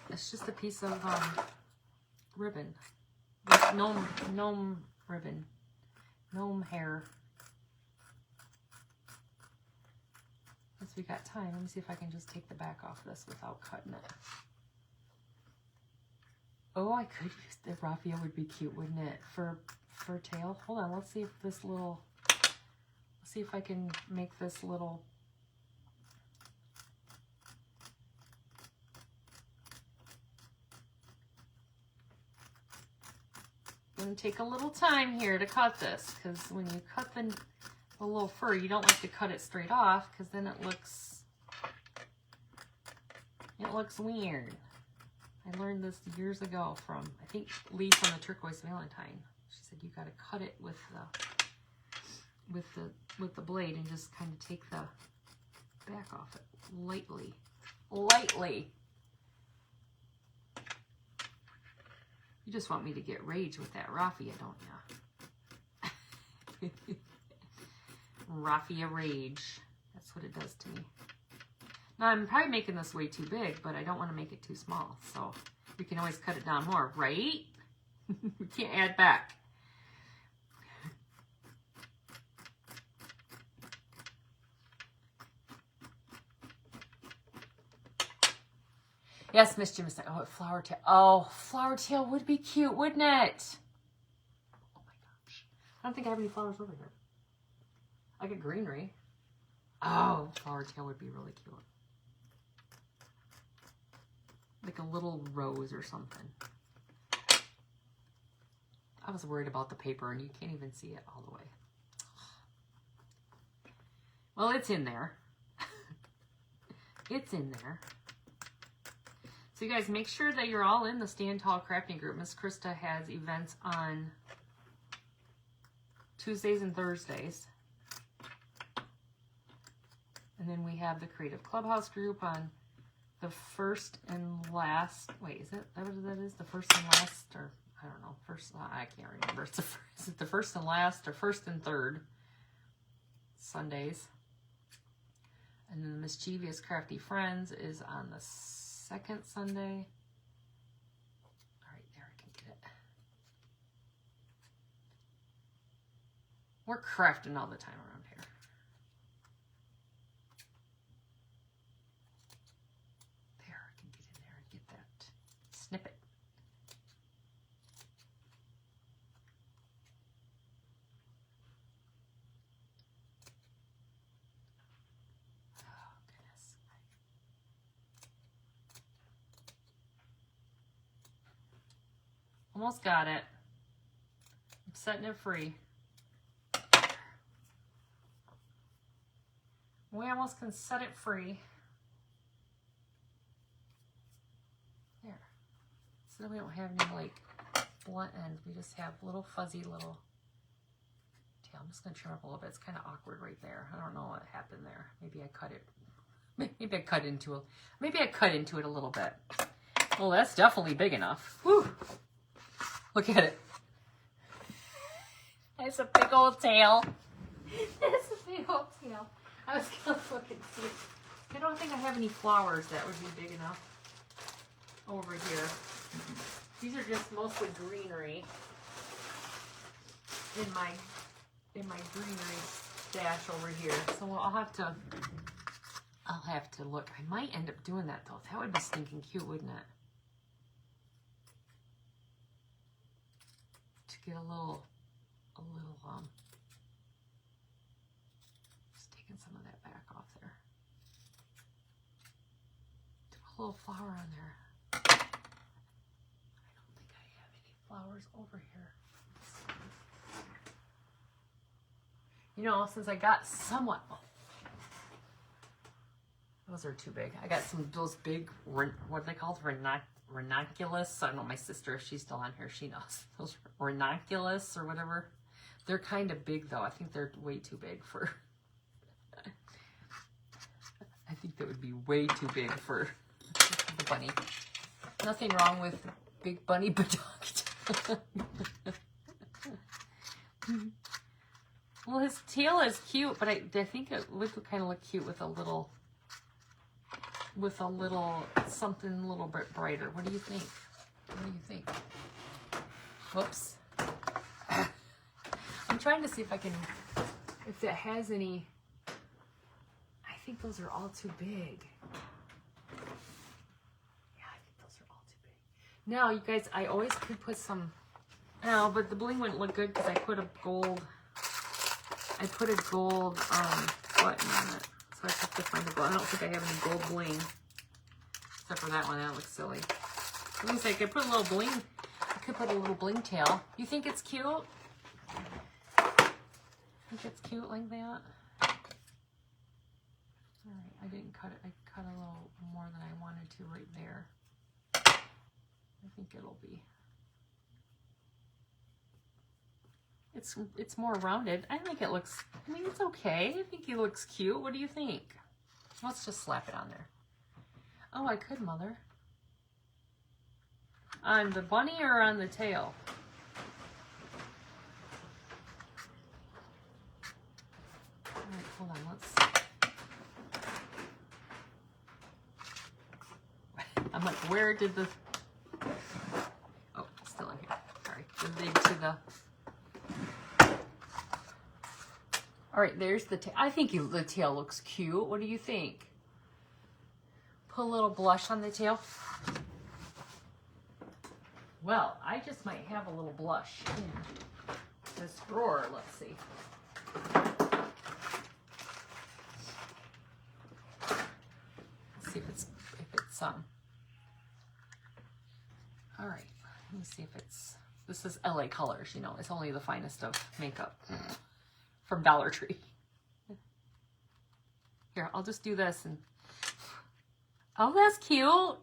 It's just a piece of ribbon. Gnome ribbon. Gnome hair. Since we got time, let me see if I can just take the back off this without cutting it. Oh, I could use the raffia. Would be cute, wouldn't it? For tail. Hold on, let's see if this little. Let's see if I can make this little. Gonna take a little time here to cut this, because when you cut the little fur, you don't like to cut it straight off, because then it looks weird. I learned this years ago from, I think, Lee from the Turquoise Valentine. She said you got to cut it with the blade and just kind of take the back off it lightly. You just want me to get rage with that raffia, don't you? Raffia rage. That's what it does to me. Now, I'm probably making this way too big, but I don't want to make it too small. So we can always cut it down more, right? We can't add back. Yes, Miss Jim is like, oh, flower tail. Oh, flower tail would be cute, wouldn't it? Oh my gosh. I don't think I have any flowers over here. I get greenery. Oh, flower tail would be really cute. Like a little rose or something. I was worried about the paper and you can't even see it all the way. Well, it's in there. It's in there. So you guys, make sure that you're all in the Stand Tall Crafting group. Miss Krista has events on Tuesdays and Thursdays. And then we have the Creative Clubhouse group on the first and last. Wait, is that what that is? The first and last, or I don't know. First, I can't remember. Is it the first and last or first and third Sundays? And then the Mischievous Crafty Friends is on the second Sunday. All right, there I can get it. We're crafting all the time around here. There, I can get in there and get that snippet. almost got it. I'm setting it free. We almost can set it free. There. So we don't have any like blunt ends. We just have little fuzzy little tail. I'm just going to trim up a little bit. It's kind of awkward right there. I don't know what happened there. Maybe I cut it. Maybe I cut into it. Maybe I cut into it a little bit. Well, that's definitely big enough. Whew. Look at it. That's a big old tail. That's a big old tail. I was going to look and see. I don't think I have any flowers that would be big enough over here. These are just mostly greenery in my greenery stash over here. So I'll have to look. I might end up doing that though. That would be stinking cute, wouldn't it? To get a little just taking some of that back off there. Do a little flower on there. I don't think I have any flowers over here. You know, since I got somewhat, those are too big. I got those big, what are they called? Ranunculus. I don't know, my sister, if she's still on here, she knows. Those ranunculus or whatever. They're kind of big though. I think they're way too big for, I think that would be way too big for the bunny. Nothing wrong with big bunny bedunk. Well, his tail is cute, but I think it would kind of look cute with a little something a little bit brighter. What do you think? What do you think? Whoops. I'm trying to see if that has any. I think those are all too big. Yeah, I think those are all too big. Now, you guys, I always could put some, no, but the bling wouldn't look good because I put a gold button on it. So I have to find a gold. I don't think I have any gold bling. Except for that one. That looks silly. At least I could put a little bling. I could put a little bling tail. You think it's cute? Think it's cute like that? Alright, I didn't cut it. I cut a little more than I wanted to right there. I think it'll be. It's more rounded. I think it looks, I mean, it's okay. I think he looks cute. What do you think? Let's just slap it on there. Oh, I could, Mother. On the bunny or on the tail? All right, hold on. I'm like, where did the... Oh, it's still in here. Sorry. All right, there's the tail. I think the tail looks cute. What do you think? Put a little blush on the tail. Well, I just might have a little blush in this drawer. Let's see. Let's see if it's all right. Let me see if it's, this is LA Colors, you know, it's only the finest of makeup from Dollar Tree. Here, I'll just do this and, oh, that's cute.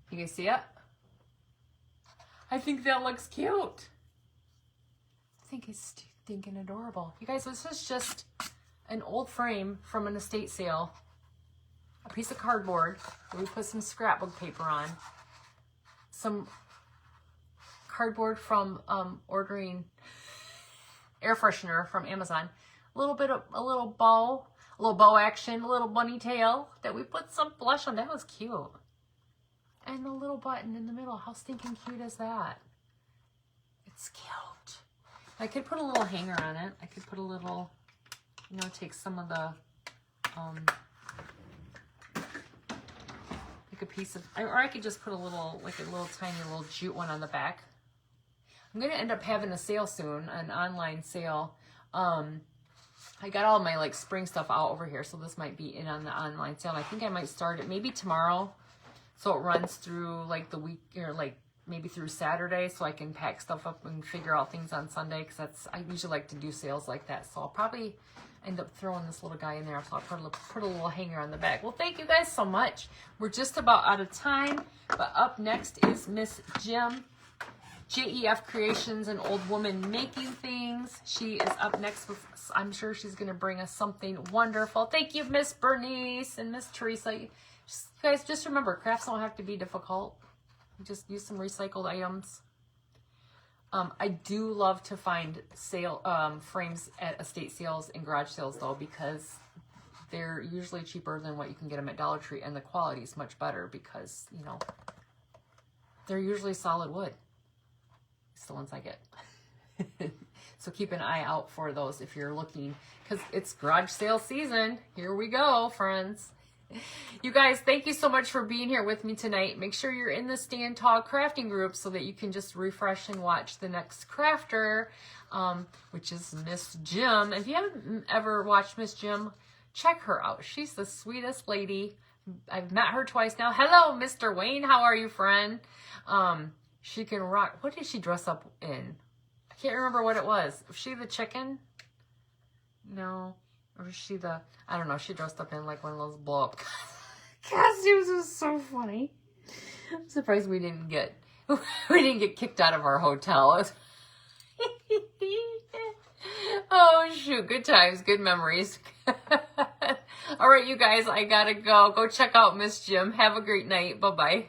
You can see it? I think that looks cute. I think it's stinking adorable. You guys, this is just an old frame from an estate sale. A piece of cardboard that we put some scrapbook paper on. Some cardboard from ordering air freshener from Amazon. A little bow action, a little bunny tail that we put some blush on. That was cute. And the little button in the middle. How stinking cute is that? It's cute. I could put a little hanger on it. I could put a little, you know, take some of the, like a piece of, or I could just put a little, like a little tiny little jute one on the back. I'm going to end up having a sale soon, an online sale. I got all my like spring stuff out over here, so this might be in on the online sale. And I think I might start it maybe tomorrow, so it runs through like the week, or like maybe through Saturday, so I can pack stuff up and figure out things on Sunday, because I usually like to do sales like that. So I'll probably end up throwing this little guy in there, so I'll put a little hanger on the back. Well, thank you guys so much. We're just about out of time, but up next is Miss Jim. JEF Creations, an old woman making things. She is up next with, I'm sure she's going to bring us something wonderful. Thank you, Miss Bernice and Miss Teresa. You guys, just remember, crafts don't have to be difficult. Just use some recycled items. I do love to find frames at estate sales and garage sales, though, because they're usually cheaper than what you can get them at Dollar Tree, and the quality is much better because, you know, they're usually solid wood. It's the ones I get. So keep an eye out for those if you're looking, because it's garage sale season. Here we go, friends. You guys, thank you so much for being here with me tonight. Make sure you're in the Stand Tall crafting group so that you can just refresh and watch the next crafter, which is Miss Jim. If you haven't ever watched Miss Jim, check her out. She's the sweetest lady. I've met her twice now. Hello, Mr. Wayne. How are you, friend? She can rock. What did she dress up in? I can't remember what it was. Was she the chicken? No. Or was she the, I don't know. She dressed up in like one of those blow up costumes. It was so funny. I'm surprised we didn't get kicked out of our hotel. Oh shoot, good times, good memories. All right, you guys, I gotta go. Go check out Miss Jim. Have a great night. Bye-bye.